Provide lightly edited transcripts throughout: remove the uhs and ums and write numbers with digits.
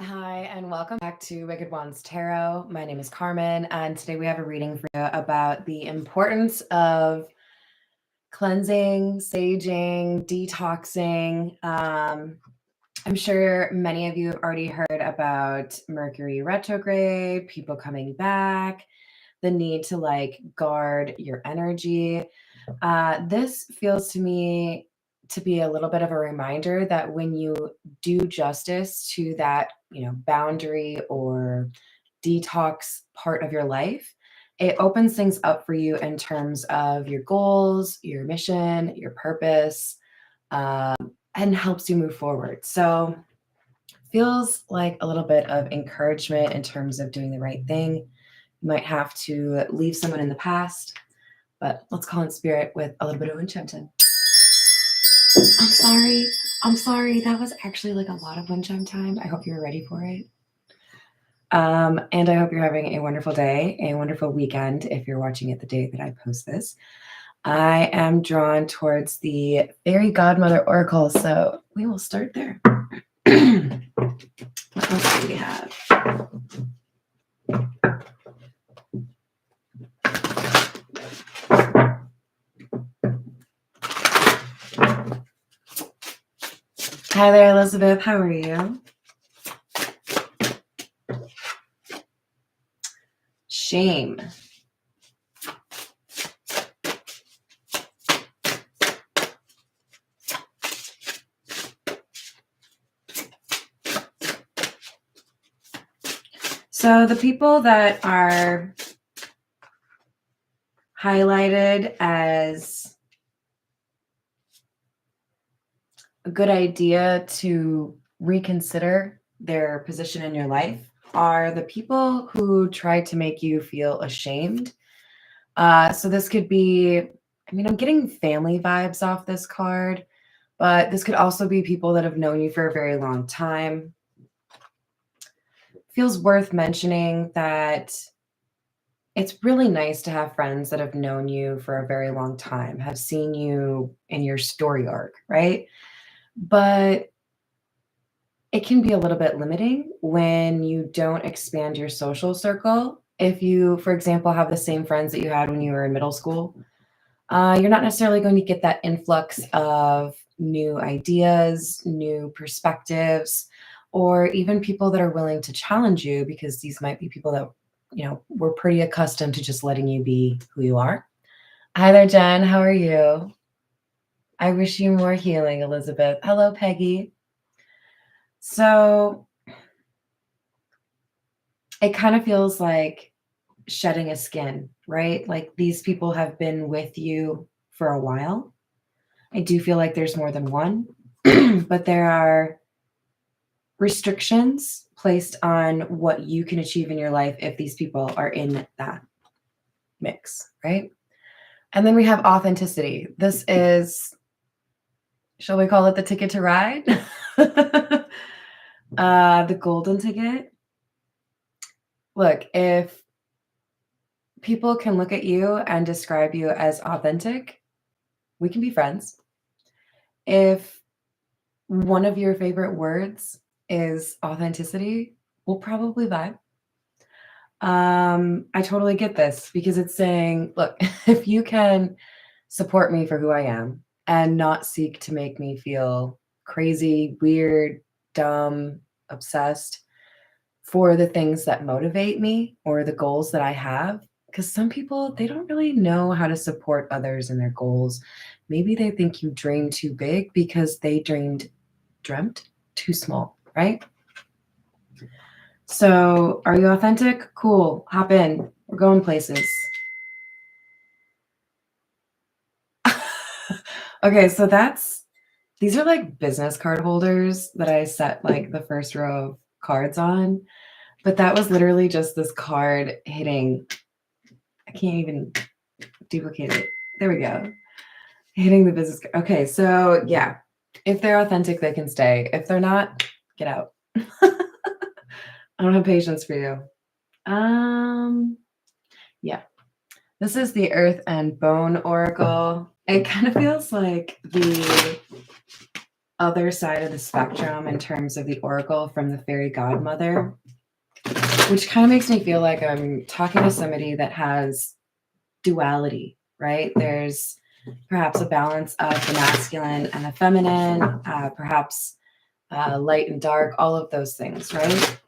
Hi, and welcome back to Wicked Wands Tarot. My name is Carmen, and today we have a reading for you about the importance of cleansing, saging, detoxing. I'm sure many of you have already heard about Mercury retrograde, people coming back, the need to guard your energy. This feels to me to be a little bit of a reminder that when you do justice to that, boundary or detox part of your life, it opens things up for you in terms of your goals, your mission, your purpose, and helps you move forward. So, feels like a little bit of encouragement in terms of doing the right thing. You might have to leave someone in the past, but let's call in spirit with a little bit of wind chime. I'm sorry. That was actually like a lot of wind chime time. I hope you were ready for it. And I hope you're having a wonderful day, a wonderful weekend if you're watching it the day that I post this. I am drawn towards the Fairy Godmother Oracle, so we will start there. What else do we have? Hi there, Elizabeth. How are you? Shame. So the people that are highlighted as a good idea to reconsider their position in your life are the people who try to make you feel ashamed. So this could be, I'm getting family vibes off this card, but this could also be people that have known you for a very long time. Feels worth mentioning that it's really nice to have friends that have known you for a very long time, have seen you in your story arc, right? But it can be a little bit limiting when you don't expand your social circle. If you, for example, have the same friends that you had when you were in middle school, you're not necessarily going to get that influx of new ideas, new perspectives, or even people that are willing to challenge you, because these might be people that, were pretty accustomed to just letting you be who you are. Hi there, Jen. How are you? I wish you more healing, Elizabeth. Hello, Peggy. So it kind of feels like shedding a skin, right? Like these people have been with you for a while. I do feel like there's more than one, but there are restrictions placed on what you can achieve in your life if these people are in that mix, right? And then we have authenticity. This is, shall we call it the ticket to ride? The golden ticket. Look, if people can look at you and describe you as authentic, we can be friends. If one of your favorite words is authenticity, we'll probably vibe. I totally get this because it's saying, look, if you can support me for who I am and not seek to make me feel crazy, weird, dumb, obsessed for the things that motivate me or the goals that I have, because some people, they don't really know how to support others in their goals. Maybe they think you dream too big because they dreamt too small, right? So are you authentic? Cool. Hop in. We're going places. Okay, so these are like business card holders that I set like the first row of cards on. But that was literally just this card hitting. I can't even duplicate it. There we go. Hitting the business card. Okay, so yeah. If they're authentic, they can stay. If they're not, get out. I don't have patience for you. Yeah. This is the Earth and Bone Oracle. It kind of feels like the other side of the spectrum in terms of the oracle from the fairy godmother, which kind of makes me feel like I'm talking to somebody that has duality, right? There's perhaps a balance of the masculine and the feminine, perhaps light and dark, all of those things, right?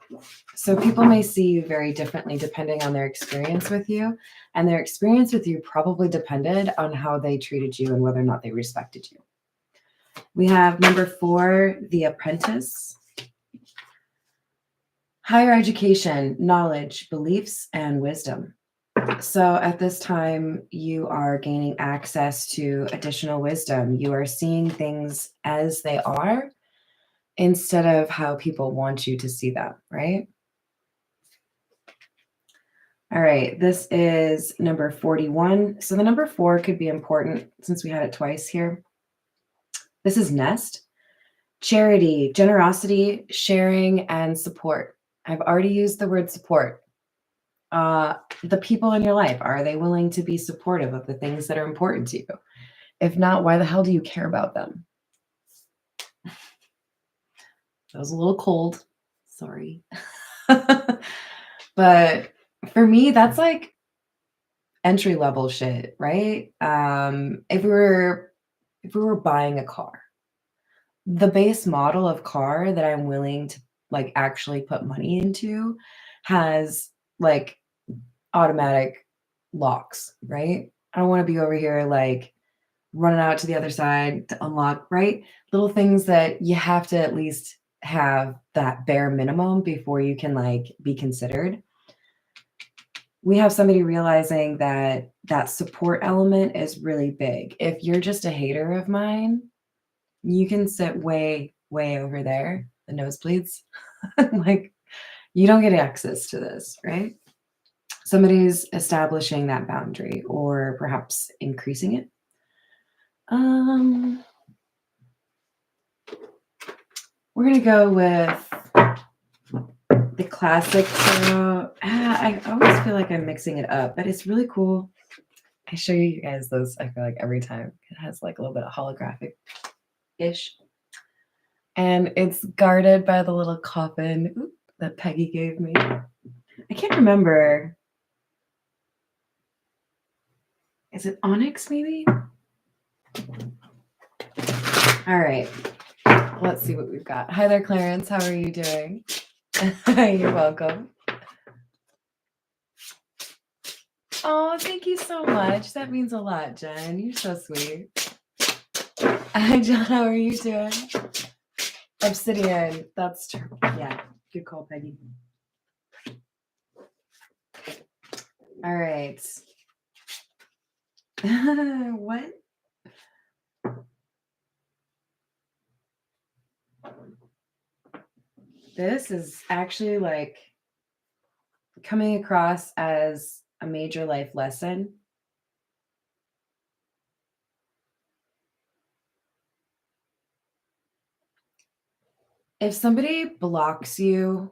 So people may see you very differently depending on their experience with you, and their experience with you probably depended on how they treated you and whether or not they respected you. We have number 4, the apprentice. Higher education, knowledge, beliefs, and wisdom. So at this time, you are gaining access to additional wisdom. You are seeing things as they are instead of how people want you to see them, right? All right, this is number 41. So the number 4 could be important since we had it twice here. This is nest, charity, generosity, sharing, and support. I've already used the word support. The people in your life, are they willing to be supportive of the things that are important to you? If not, why the hell do you care about them? That was a little cold. Sorry. But for me, that's like entry level shit, right? If we were buying a car, the base model of car that I'm willing to like actually put money into has like automatic locks, right? I don't want to be over here like running out to the other side to unlock, right? Little things that you have to at least have that bare minimum before you can like be considered. We have somebody realizing that that support element is really big. If you're just a hater of mine, you can sit way, way over there, the nosebleeds. Like, you don't get access to this, right? Somebody's establishing that boundary or perhaps increasing it. We're going to go with the classic tarot. I always feel like I'm mixing it up, but it's really cool. I show you guys those, I feel like, every time. It has like a little bit of holographic-ish. And it's guarded by the little coffin that Peggy gave me. I can't remember. Is it onyx, maybe? All right. Let's see what we've got. Hi there, Clarence. How are you doing? You're welcome. Oh, thank you so much. That means a lot, Jen. You're so sweet. Hi, John. How are you doing? Obsidian. That's true. Yeah. Good call, Peggy. All right. What? This is actually like coming across as a major life lesson. If somebody blocks you,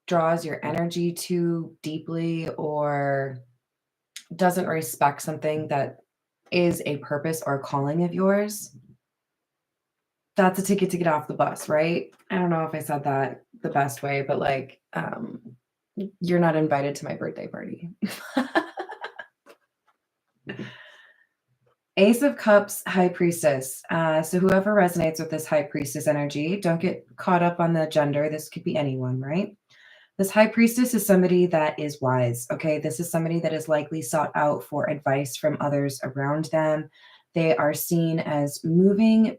draws your energy too deeply, or doesn't respect something that is a purpose or calling of yours, that's a ticket to get off the bus, right? I don't know if I said that the best way, but like, you're not invited to my birthday party. Ace of Cups, High Priestess. So whoever resonates with this High Priestess energy, don't get caught up on the gender. This could be anyone, right? This High Priestess is somebody that is wise, okay? This is somebody that is likely sought out for advice from others around them. They are seen as moving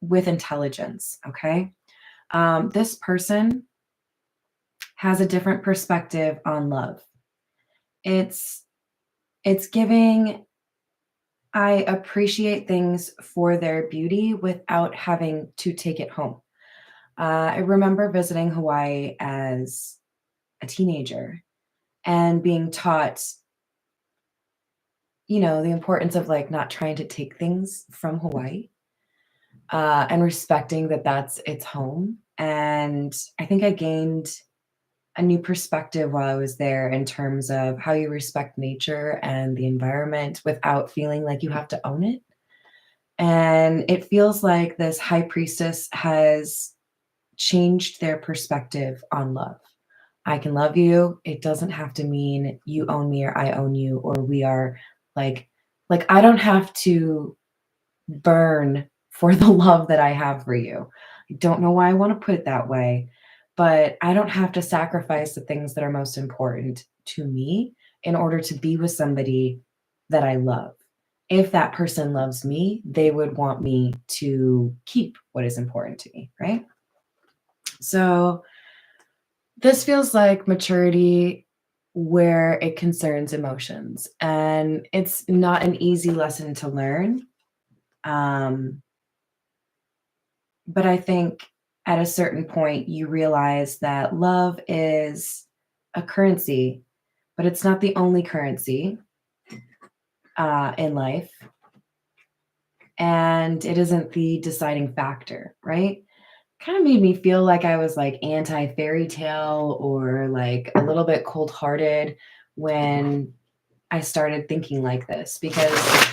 with intelligence, okay? This person has a different perspective on love. It's giving, I appreciate things for their beauty without having to take it home. I remember visiting Hawaii as a teenager and being taught, you know, the importance of like not trying to take things from Hawaii, and respecting that that's its home. And I think I gained a new perspective while I was there in terms of how you respect nature and the environment without feeling like you have to own it. And it feels like this high priestess has changed their perspective on love. I can love you. It doesn't have to mean you own me or I own you, or we are like I don't have to burn for the love that I have for you. I don't know why I want to put it that way, but I don't have to sacrifice the things that are most important to me in order to be with somebody that I love. If that person loves me, they would want me to keep what is important to me, right? So this feels like maturity where it concerns emotions, and it's not an easy lesson to learn. Um, but I think at a certain point, you realize that love is a currency, but it's not the only currency in life. And it isn't the deciding factor, right? Kind of made me feel like I was like anti fairy tale or like a little bit cold hearted when I started thinking like this because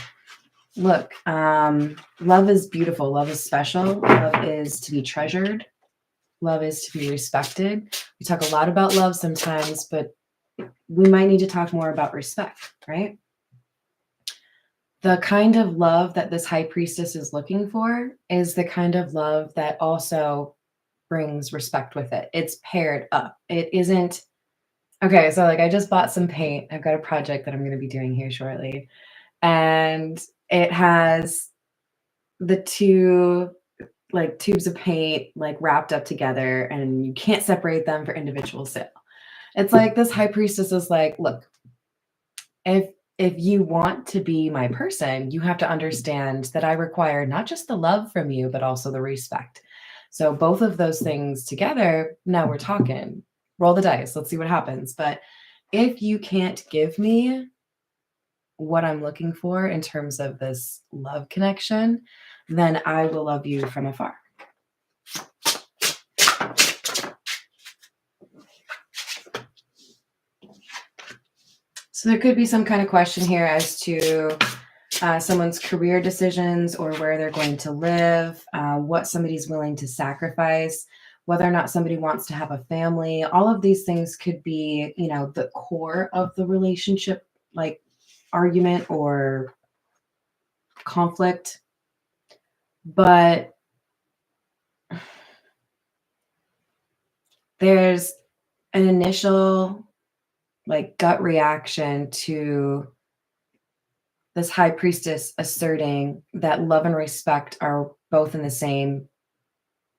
look, love is beautiful, love is special, love is to be treasured, love is to be respected. We talk a lot about love sometimes, but we might need to talk more about respect, right? The kind of love that this high priestess is looking for is the kind of love that also brings respect with it. It's paired up. It isn't okay. So, like, I just bought some paint. I've got a project that I'm going to be doing here shortly, and it has the two like tubes of paint like wrapped up together, and you can't separate them for individual sale. It's like this high priestess is like, look, if if you want to be my person, you have to understand that I require not just the love from you, but also the respect. So both of those things together, now we're talking. Roll the dice. Let's see what happens. But if you can't give me what I'm looking for in terms of this love connection, then I will love you from afar. So there could be some kind of question here as to someone's career decisions or where they're going to live, what somebody's willing to sacrifice, whether or not somebody wants to have a family. All of these things could be, the core of the relationship, like argument or conflict. But there's an initial like gut reaction to this high priestess asserting that love and respect are both in the same,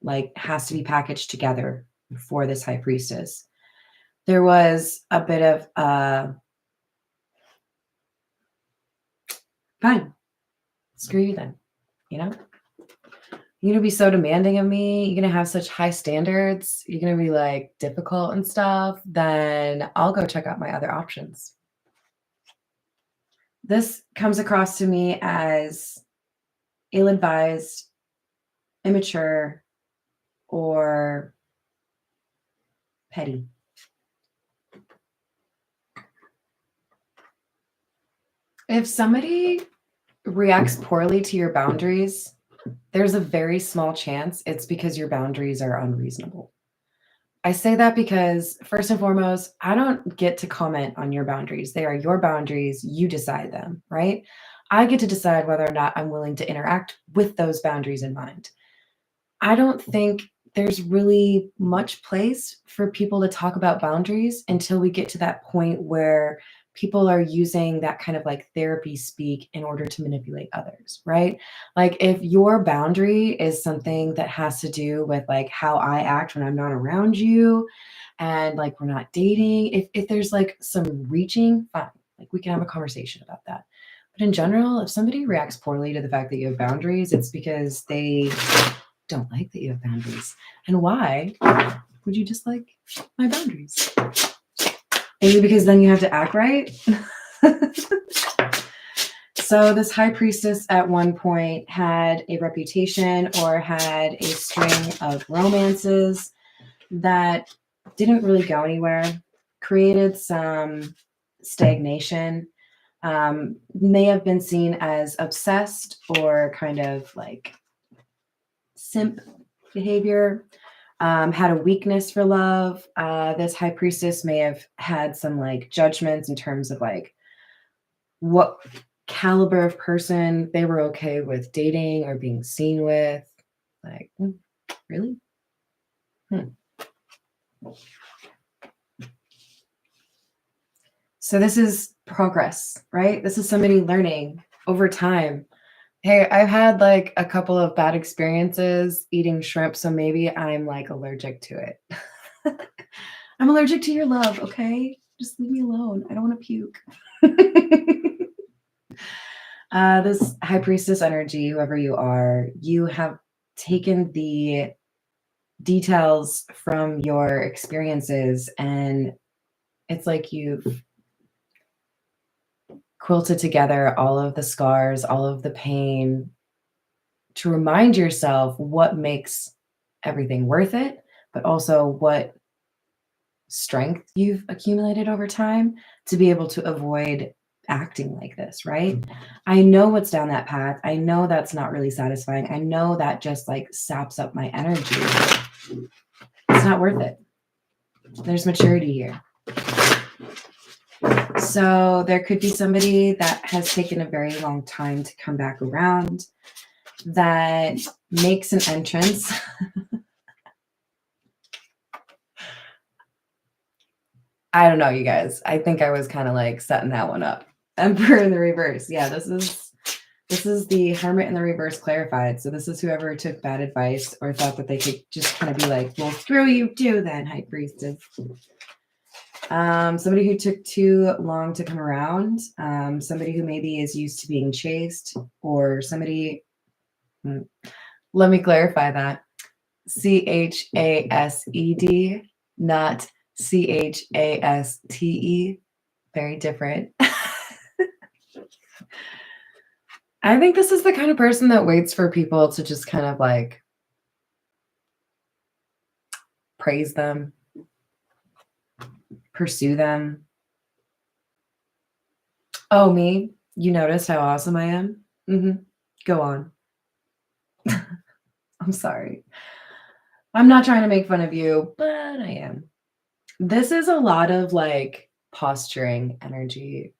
like has to be packaged together for this high priestess. There was a bit of fine, screw you then, you're gonna be so demanding of me, you're gonna have such high standards, you're gonna be like difficult and stuff, then I'll go check out my other options. This comes across to me as ill-advised, immature, or petty. If somebody reacts poorly to your boundaries, there's a very small chance it's because your boundaries are unreasonable. I say that because, first and foremost, I don't get to comment on your boundaries. They are your boundaries. You decide them, right? I get to decide whether or not I'm willing to interact with those boundaries in mind. I don't think there's really much place for people to talk about boundaries until we get to that point where people are using that kind of like therapy speak in order to manipulate others, right? Like if your boundary is something that has to do with like how I act when I'm not around you and like we're not dating, if there's like some reaching, fine. Like we can have a conversation about that. But in general, if somebody reacts poorly to the fact that you have boundaries, it's because they don't like that you have boundaries. And why would you dislike my boundaries? Maybe because then you have to act right. So this high priestess at one point had a reputation or had a string of romances that didn't really go anywhere, created some stagnation. may have been seen as obsessed or kind of like simp behavior, had a weakness for love. This high priestess may have had some like judgments in terms of like what caliber of person they were okay with dating or being seen with. Like, really? So this is progress, right? This is somebody learning over time. Hey, I've had like a couple of bad experiences eating shrimp, so maybe I'm like allergic to it. I'm allergic to your love, okay? Just leave me alone. I don't want to puke. This high priestess energy, whoever you are, you have taken the details from your experiences and it's like you've quilted together all of the scars, all of the pain to remind yourself what makes everything worth it, but also what strength you've accumulated over time to be able to avoid acting like this, right? I know what's down that path. I know that's not really satisfying. I know that just like saps up my energy. It's not worth it. There's maturity here. So there could be somebody that has taken a very long time to come back around that makes an entrance. I don't know, you guys. I think I was kind of like setting that one up. Emperor in the reverse. Yeah, this is the Hermit in the reverse clarified. So this is whoever took bad advice or thought that they could just kind of be like, well, screw you too then, High Priestess. Somebody who took too long to come around. Somebody who maybe is used to being chased, or somebody, let me clarify that. CHASED, not CHASTE. Very different. I think this is the kind of person that waits for people to just kind of like praise them, pursue them. Oh, me? You noticed how awesome I am? Go on. I'm sorry. I'm not trying to make fun of you, but I am. This is a lot of like posturing energy.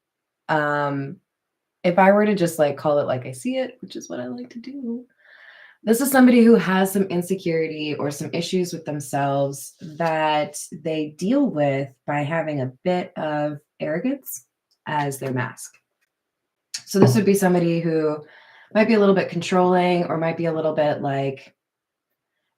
If I were to just like call it like I see it, which is what I like to do, this is somebody who has some insecurity or some issues with themselves that they deal with by having a bit of arrogance as their mask. So this would be somebody who might be a little bit controlling or might be a little bit like,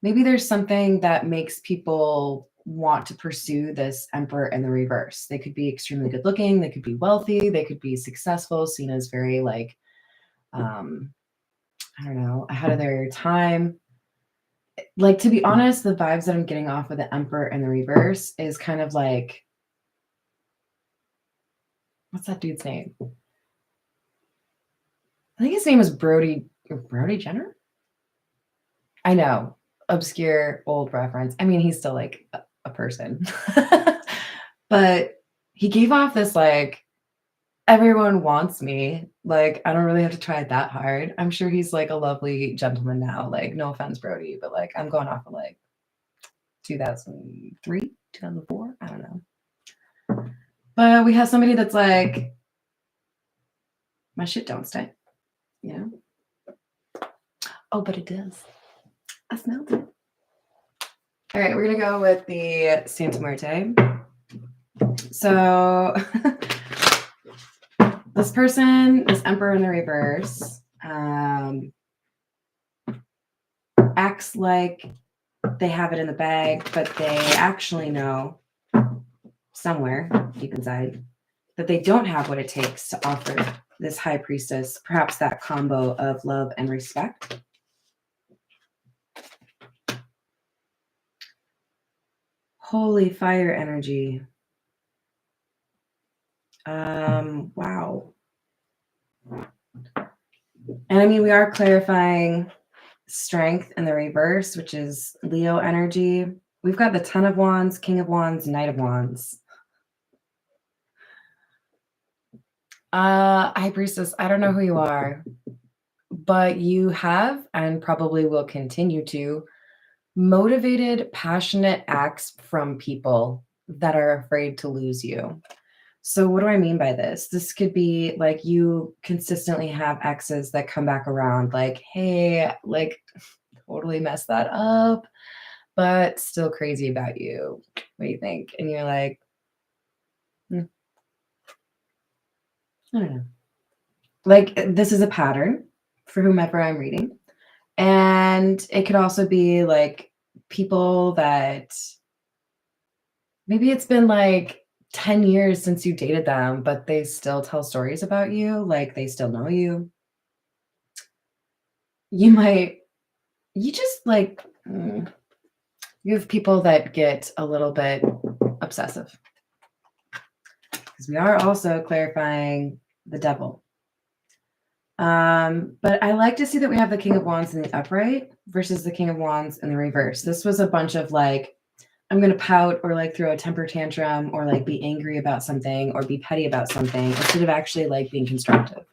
maybe there's something that makes people want to pursue this Emperor in the reverse. They could be extremely good looking, they could be wealthy, they could be successful, seen as very like, I don't know, ahead of their time. Like, to be honest, the vibes that I'm getting off of the Emperor in the reverse is kind of like, what's that dude's name? I think his name was Brody Jenner. I know, obscure old reference. I mean, he's still like a person, but he gave off this like, everyone wants me. Like, I don't really have to try it that hard. I'm sure he's like a lovely gentleman now. Like, no offense, Brody, but like, I'm going off of like 2003, 2004. I don't know. But we have somebody that's like, my shit don't stink, you know? Oh, but it does. I smelled it. All right, we're going to go with the Santa Muerte. So this person, this Emperor in the reverse, acts like they have it in the bag, but they actually know somewhere deep inside that they don't have what it takes to offer this high priestess perhaps that combo of love and respect. Holy fire energy. Wow. And I mean, we are clarifying strength in the reverse, which is Leo energy. We've got the Ten of Wands, King of Wands, Knight of Wands. High Priestess, I don't know who you are, but you have and probably will continue to motivated, passionate acts from people that are afraid to lose you. So, what do I mean by this? This could be like you consistently have exes that come back around, like, hey, like, totally messed that up, but still crazy about you. What do you think? And you're like, "Hmm, I don't know." Like, this is a pattern for whomever I'm reading. And it could also be like people that maybe it's been like 10 years since you dated them, but they still tell stories about you, like they still know you. You might, you just like, you have people that get a little bit obsessive because we are also clarifying the devil. But I like to see that we have the King of Wands in the upright versus the King of Wands in the reverse. This was a bunch of like, I'm going to pout or like throw a temper tantrum or like be angry about something or be petty about something instead of actually like being constructive.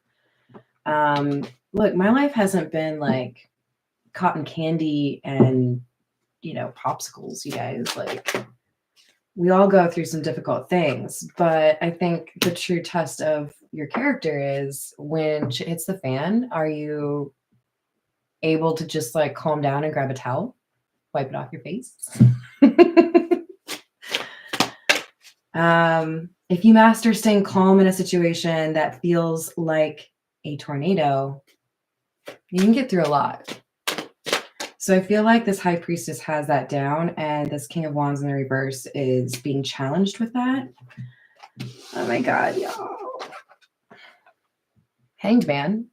Look, my life hasn't been like cotton candy and, you know, popsicles, you guys. Like, we all go through some difficult things, but I think the true test of your character is when shit hits the fan, are you able to just like calm down and grab a towel, wipe it off your face? If you master staying calm in a situation that feels like a tornado, you can get through a lot. So I feel like this High Priestess has that down, and this King of Wands in the reverse is being challenged with that. Oh my God, y'all. Hanged Man,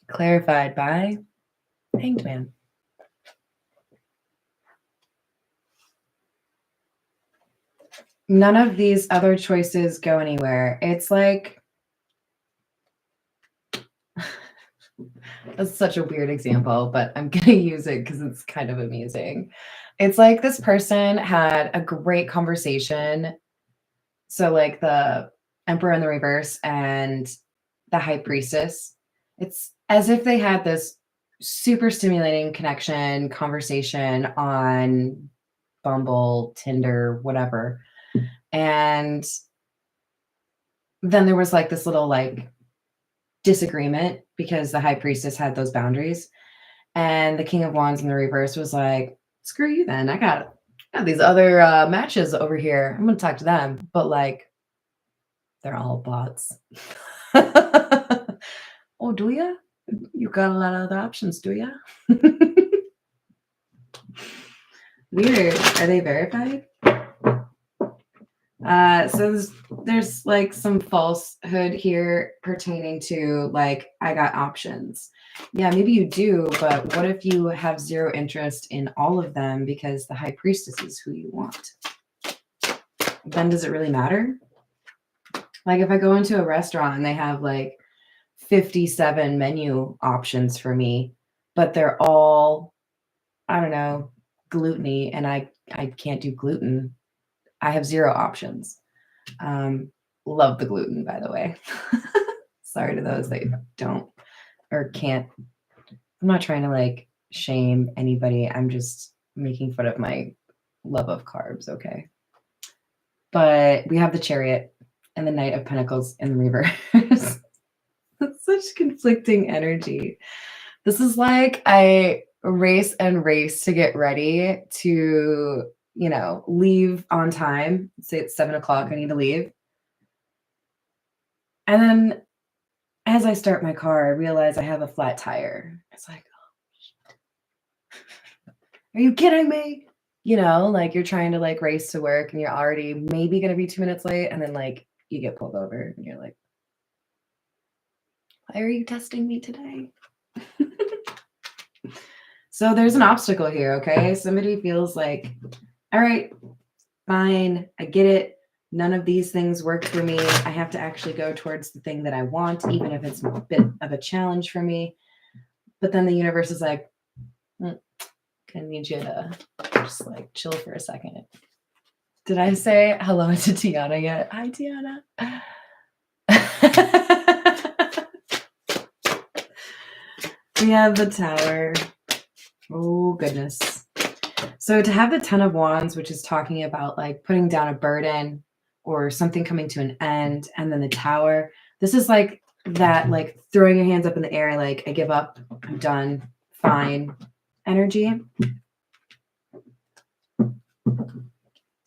clarified by Hanged Man. None of these other choices go anywhere. It's like, that's such a weird example, but I'm going to use it because it's kind of amusing. It's like this person had a great conversation. So, like the Emperor in the reverse and the High Priestess, it's as if they had this super stimulating conversation on Bumble, Tinder, whatever. And then there was like this little like disagreement because the High Priestess had those boundaries. And the King of Wands in the reverse was like, screw you then. I got these other matches over here. I'm going to talk to them. But like, they're all bots. Oh, do ya? You got a lot of other options, do ya? Weird. Are they verified? So there's like some falsehood here pertaining to like, I got options. Yeah, maybe you do, but what if you have zero interest in all of them because the High Priestess is who you want? Then does it really matter? Like if I go into a restaurant and they have like 57 menu options for me, but they're all, I don't know, gluten-y, and I can't do gluten. I have zero options. Love the gluten, by the way. Sorry to those that don't or can't. I'm not trying to like shame anybody. I'm just making fun of my love of carbs, okay? But we have the Chariot and the Knight of Pentacles in the reverse. That's such conflicting energy. This is like I race and race to get ready to, you know, leave on time. Say it's 7:00, I need to leave. And then as I start my car, I realize I have a flat tire. It's like, oh, shit. Are you kidding me? You know, like you're trying to like race to work and you're already maybe going to be 2 minutes late. And then like you get pulled over and you're like, why are you testing me today? So there's an obstacle here, okay? Somebody feels like, all right, fine, I get it. None of these things work for me. I have to actually go towards the thing that I want, even if it's a bit of a challenge for me. But then the universe is like, I need you to just like chill for a second. Did I say hello to Tiana yet? Hi, Tiana. we have the Tower. Oh, goodness. So to have the Ten of Wands, which is talking about like putting down a burden or something coming to an end, and then the Tower, this is like that, like throwing your hands up in the air, like I give up, I'm done, fine energy.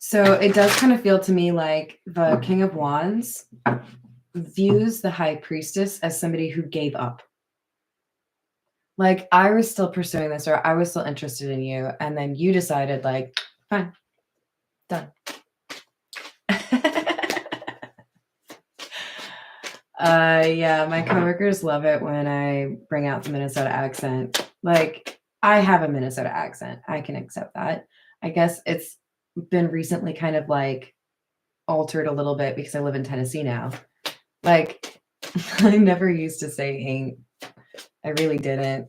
So it does kind of feel to me like the King of Wands views the High Priestess as somebody who gave up. Like, I was still pursuing this, or I was still interested in you, and then you decided, like, fine, done. Yeah, my coworkers love it when I bring out the Minnesota accent. Like, I have a Minnesota accent. I can accept that. I guess it's been recently kind of like altered a little bit because I live in Tennessee now. Like, I never used to say ain't. I really didn't.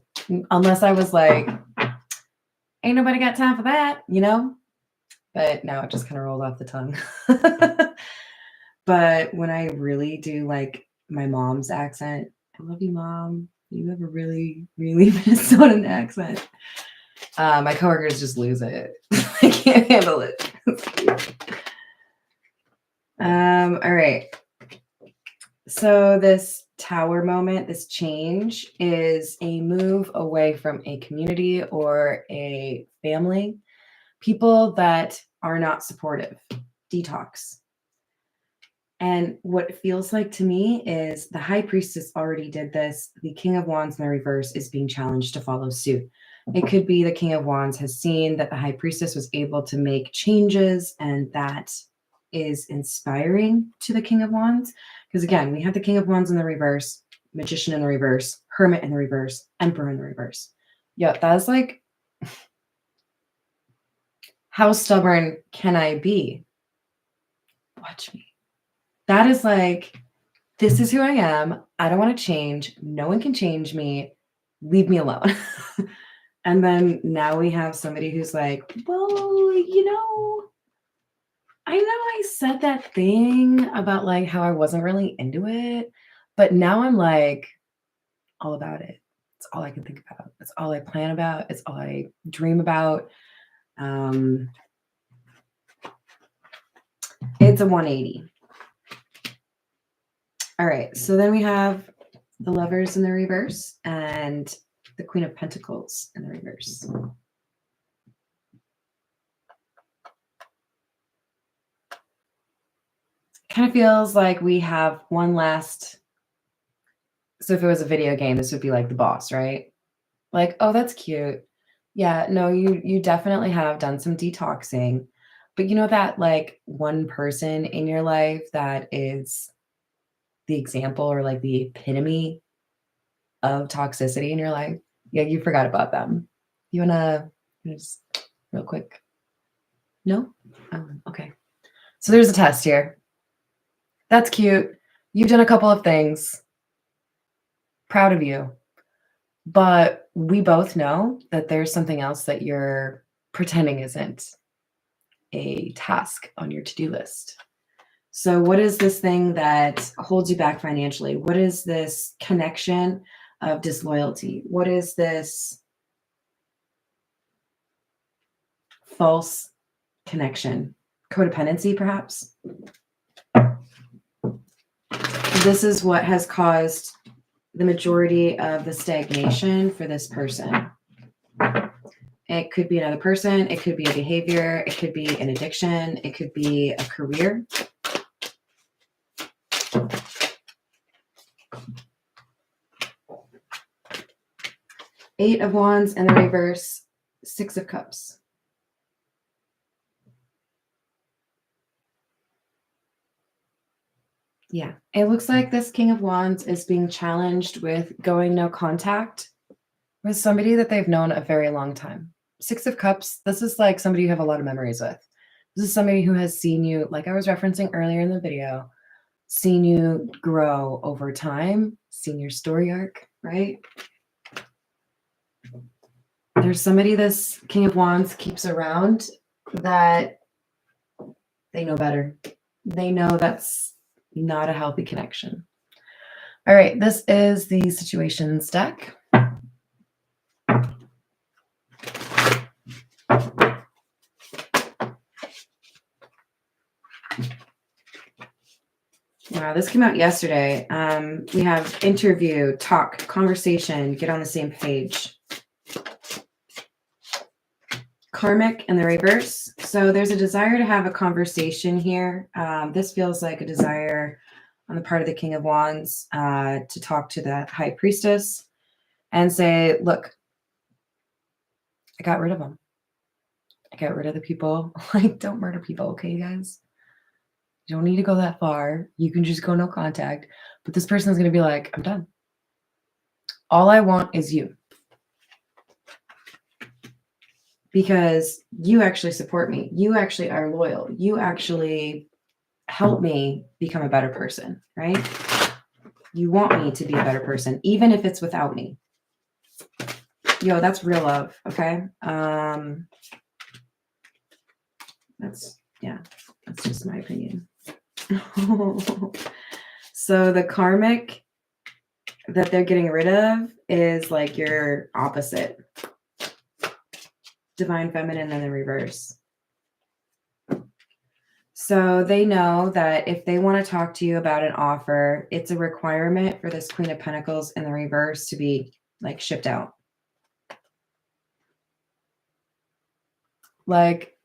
Unless I was like, ain't nobody got time for that, you know? But now it just kind of rolled off the tongue. But when I really do like my mom's accent, I love you, Mom. You have a really, really Minnesotan accent. My coworkers just lose it. I can't handle it. All right. So this Tower moment, this change, is a move away from a community or a family, people that are not supportive, detox. And what it feels like to me is the High Priestess already did this. The King of Wands in the reverse is being challenged to follow suit. It could be the King of Wands has seen that the High Priestess was able to make changes, and that is inspiring to the King of Wands. Because again, we have the King of Wands in the reverse, Magician in the reverse, Hermit in the reverse, Emperor in the reverse. Yeah, that's like, how stubborn can I be? Watch me. That is like, this is who I am. I don't want to change. No one can change me. Leave me alone. And then now we have somebody who's like, well, you know, I know I said that thing about like how I wasn't really into it, but now I'm like all about it. It's all I can think about. It's all I plan about. It's all I dream about. It's a 180. All right. So then we have the Lovers in the reverse and the Queen of Pentacles in the reverse. Kind of feels like we have one last. So if it was a video game, this would be like the boss, right? Like, oh, that's cute. Yeah, no, you definitely have done some detoxing. But you know that like one person in your life that is the example or like the epitome of toxicity in your life? Yeah, you forgot about them. You wanna just real quick? No? Okay. So there's a test here. That's cute. You've done a couple of things. Proud of you. But we both know that there's something else that you're pretending isn't a task on your to-do list. So what is this thing that holds you back financially? What is this connection of disloyalty? What is this false connection? Codependency, perhaps? This is what has caused the majority of the stagnation for this person. It could be another person. It could be a behavior. It could be an addiction. It could be a career. Eight of Wands in the reverse, Six of Cups. Yeah, it looks like this King of Wands is being challenged with going no contact with somebody that they've known a very long time. Six of Cups, this is like somebody you have a lot of memories with. This is somebody who has seen you, like I was referencing earlier in the video, seen you grow over time, seen your story arc, right? There's somebody this King of Wands keeps around that they know better. They know that's not a healthy connection. All right, this is the situations deck. Wow, this came out yesterday. We have interview, talk, conversation, get on the same page. Karmic in the reverse. So there's a desire to have a conversation here. This feels like a desire on the part of the King of Wands to talk to the High Priestess and say, look, I got rid of them. I got rid of the people. Like, don't murder people, okay, you guys? You don't need to go that far. You can just go no contact. But this person is going to be like, I'm done. All I want is you. Because you actually support me. You actually are loyal. You actually help me become a better person, right? You want me to be a better person, even if it's without me. Yo, that's real love, okay? That's just my opinion. So the karmic that they're getting rid of is like your opposite. Divine feminine in the reverse. So they know that if they want to talk to you about an offer, it's a requirement for this Queen of Pentacles in the reverse to be like shipped out. Like,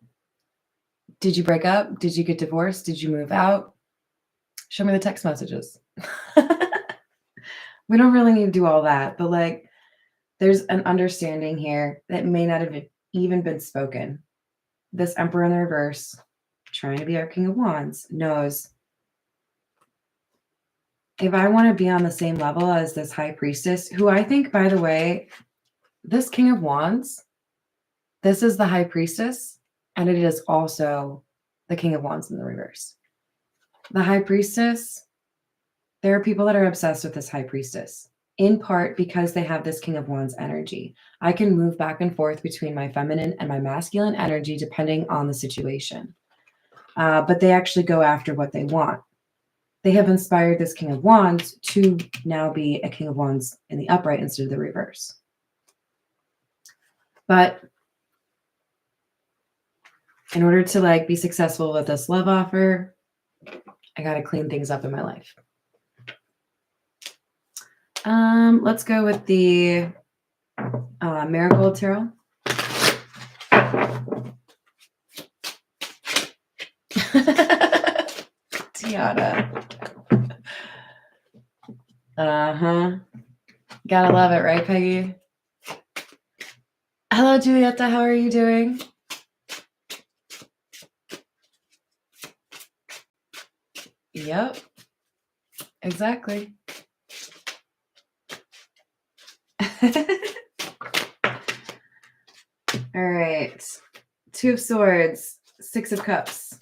did you break up? Did you get divorced? Did you move out? Show me the text messages. We don't really need to do all that, but like, there's an understanding here that may not have even been spoken. This Emperor in the reverse, trying to be our King of Wands, knows if I want to be on the same level as this High Priestess, who I think, by the way, this King of Wands, this is the High Priestess, and it is also the King of Wands in the reverse. The High Priestess, there are people that are obsessed with this High Priestess, in part because they have this King of Wands energy. I can move back and forth between my feminine and my masculine energy depending on the situation. But they actually go after what they want. They have inspired this King of Wands to now be a King of Wands in the upright instead of the reverse. But in order to like be successful with this love offer, I got to clean things up in my life. Let's go with the Marigold Tarot. Tiana. Gotta love it, right, Peggy? Hello, Julieta. How are you doing? Yep. Exactly. All right. Two of Swords, Six of Cups.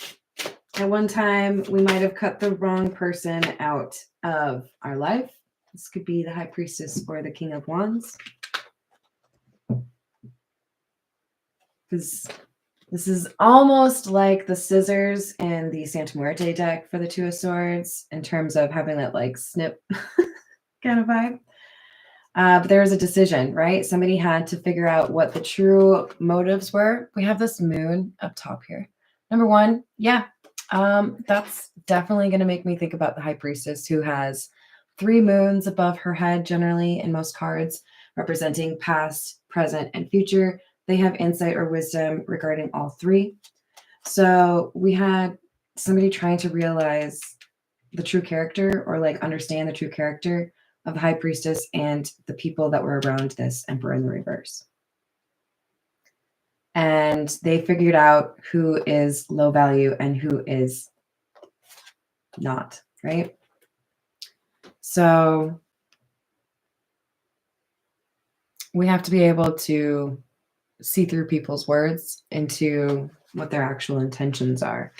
At one time, we might have cut the wrong person out of our life. This could be the High Priestess or the King of Wands. Because this is almost like the scissors in the Santa Muerte deck for the Two of Swords in terms of having that like snip kind of vibe. But there was a decision, right? Somebody had to figure out what the true motives were. We have this moon up top here. Number one, that's definitely going to make me think about the High Priestess, who has 3 moons above her head, generally in most cards, representing past, present, and future. They have insight or wisdom regarding all 3. So we had somebody trying to realize the true character or like understand the true character of the High Priestess and the people that were around this Emperor in the reverse. And they figured out who is low value and who is not, right? So we have to be able to see through people's words into what their actual intentions are.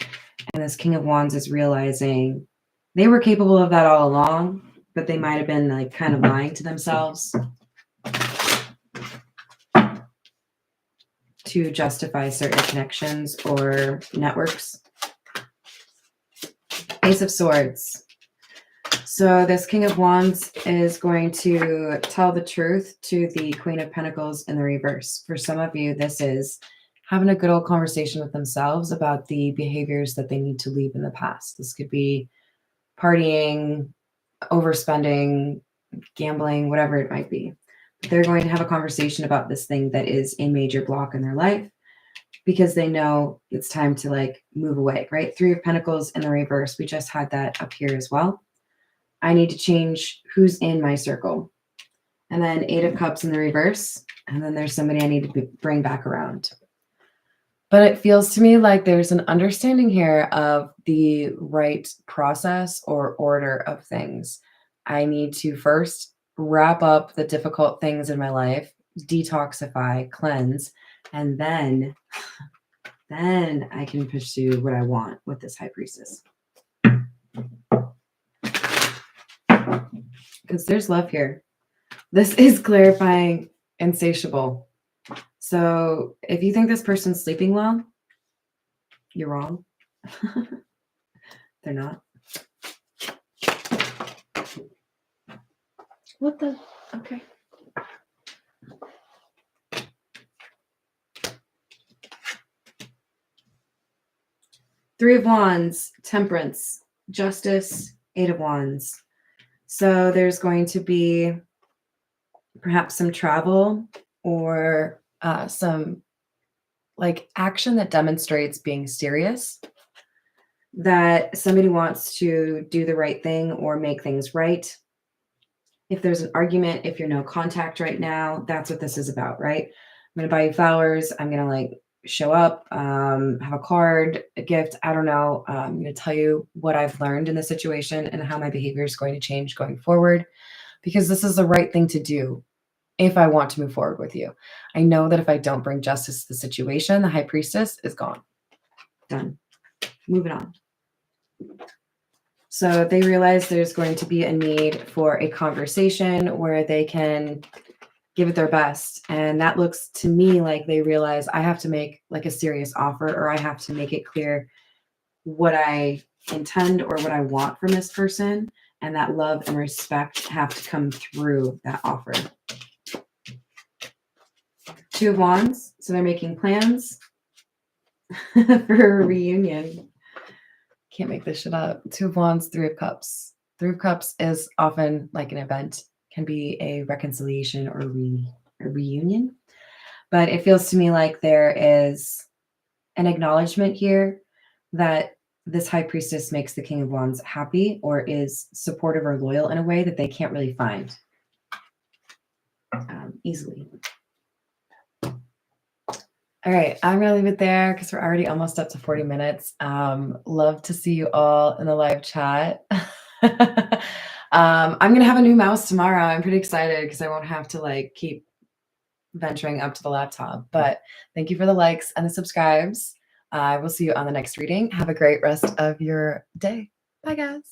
And this King of Wands is realizing they were capable of that all along, but they might have been like kind of lying to themselves to justify certain connections or networks. Ace of Swords. So this King of Wands is going to tell the truth to the Queen of Pentacles in the reverse. For some of you, this is having a good old conversation with themselves about the behaviors that they need to leave in the past. This could be partying, overspending, gambling, whatever it might be. They're going to have a conversation about this thing that is a major block in their life because they know it's time to like move away, right? Three of Pentacles in the reverse. We just had that up here as well. I need to change who's in my circle. And then Eight of Cups in the reverse. And then there's somebody I need to bring back around. But it feels to me like there's an understanding here of the right process or order of things. I need to first wrap up the difficult things in my life, detoxify, cleanse, and then I can pursue what I want with this High Priestess. Because there's love here. This is clarifying insatiable. So if you think this person's sleeping well, you're wrong. They're not. What the? Okay. Three of Wands, Temperance, Justice, Eight of Wands. So there's going to be perhaps some travel or some like action that demonstrates being serious, that somebody wants to do the right thing or make things right. If there's an argument, if you're no contact right now, that's what this is about, right? I'm going to buy you flowers. I'm going to like show up, have a card, a gift. I don't know. I'm going to tell you what I've learned in the situation and how my behavior is going to change going forward, because this is the right thing to do if I want to move forward with you. I know that if I don't bring justice to the situation, the High Priestess is gone. Done. Moving on. So they realize there's going to be a need for a conversation where they can give it their best. And that looks to me like they realize I have to make like a serious offer, or I have to make it clear what I intend or what I want from this person. And that love and respect have to come through that offer. Two of Wands. So they're making plans for a reunion. Can't make this shit up. Two of Wands, Three of Cups. Three of Cups is often like an event, can be a reconciliation or a reunion. But it feels to me like there is an acknowledgement here that this High Priestess makes the King of Wands happy or is supportive or loyal in a way that they can't really find easily. All right, I'm going to leave it there because we're already almost up to 40 minutes. Love to see you all in the live chat. I'm going to have a new mouse tomorrow. I'm pretty excited because I won't have to like keep venturing up to the laptop. But thank you for the likes and the subscribes. I will see you on the next reading. Have a great rest of your day. Bye, guys.